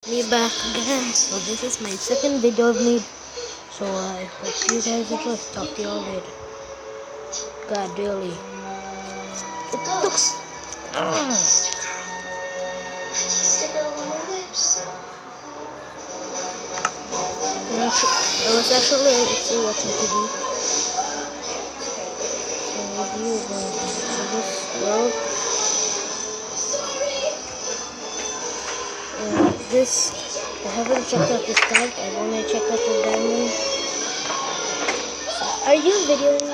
Me back again. So this is my second video of me. So I hope you guys enjoy. Talk to y'all later. God, really. It looks. I was actually watching TV. So review about this world. This I haven't checked out this tag. I've only checked out the diamond. Are you videoing?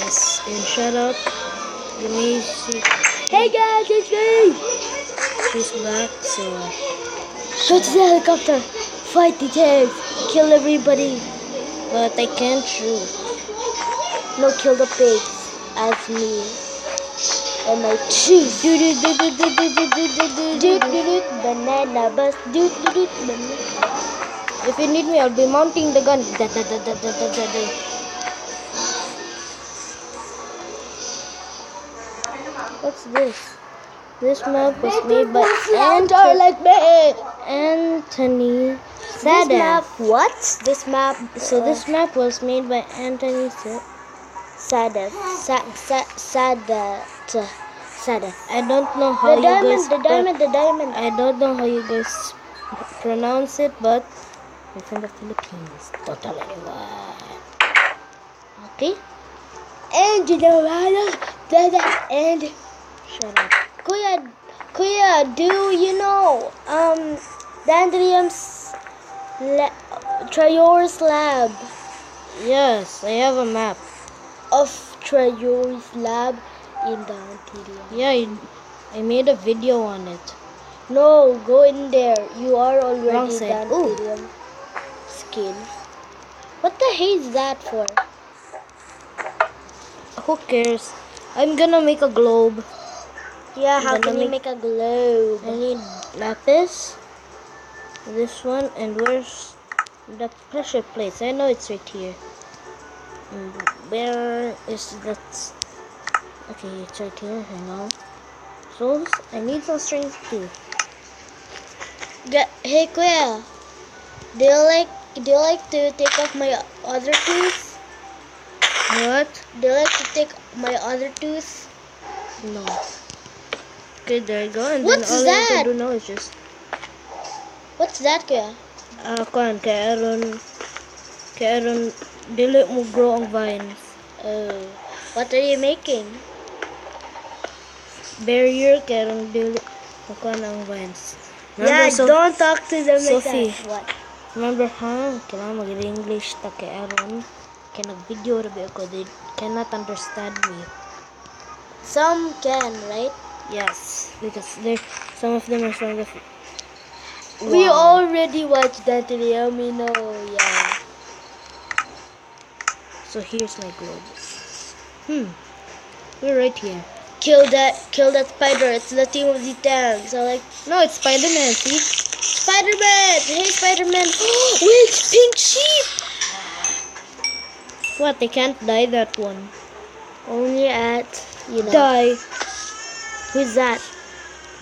Yes, and shout out. Let me see. Hey guys, it's me! She's back, so Go to the helicopter, fight the tanks, kill everybody. but I can't shoot. No, kill the pigs, as me. And my cheese. Banana bus. Banana. If you need me, I'll be mounting the gun. What's this? This map was made by like me. Anthony This Sadaf. map, what? This map. So this map was made by Anthony Sadaf. Sadaf. I don't know how The diamond. I don't know how you guys pronounce it, but I'm from the Philippines. Totally what? Okay? And you know, and Shut up. Kuya, do you know Dandelium's Trayor's lab Yes, I have a map. of Trayor's lab in Dandelium? Yeah, I made a video on it. No, go in there. You are Wrong already side. Dandelium skin. What the hell is that for? Who cares? I'm gonna make a globe. Yeah, how Gonna can you make a globe? I need lapis. This one, and where's the pressure plates? I know it's right here. And where is that? Okay, it's right here. Hang on. So I need some strength too. Hey Kuya, do you like to take off my other tooth? What? Do you like to take my other tooth? No. Okay, there you go. And What's then all that? you have to do now is just What's that, Kuya? kuan kay Aaron dili mo grow ang vines. Oh, what are you making? Barrier kay Aaron dili mo kuan ang vines. Yeah, Remember, don't talk to them Sophie. like that. What? Remember, kailangan mag-English ta kay Aaron. Kaya nag-video rabi ako. They cannot understand me. Some can, right? Yes, because some of them are from the... We Wow. already watched that video. We know, yeah. So here's my globe. We're right here. Kill that spider. It's the team of the Titans. So like, No, it's Spider-Man, see? Spider-Man. Hey, Spider-Man. Wait, pink sheep. What? They can't die, that one. Only at, Die. Who's that?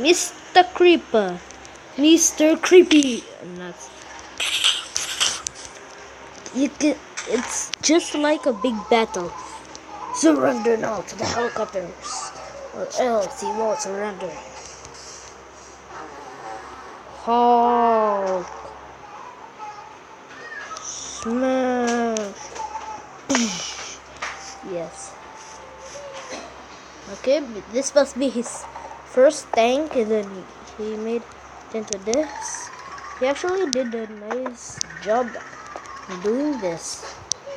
Mr. Creeper. Mr. Creepy. Not. It's just like a big battle. Surrender now to the helicopters, or else you won't surrender. Hulk. Smash. Yes. Okay, this must be his first tank, and then he made it into this. He actually did a nice job in doing this.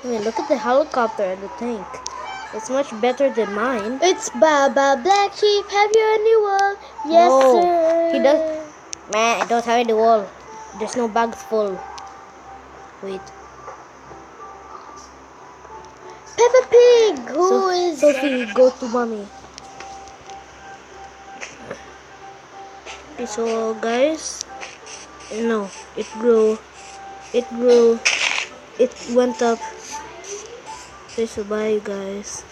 I mean, look at the helicopter and the tank. It's much better than mine. It's Baba Black Sheep. Have you a new wall? Yes, No, sir. he does. Man, I don't have any wall. There's no bags full. Wait. Peppa Pig. Who is? Sophie, go to mommy. Okay, so guys, no, it grew, it went up. Okay, so bye guys.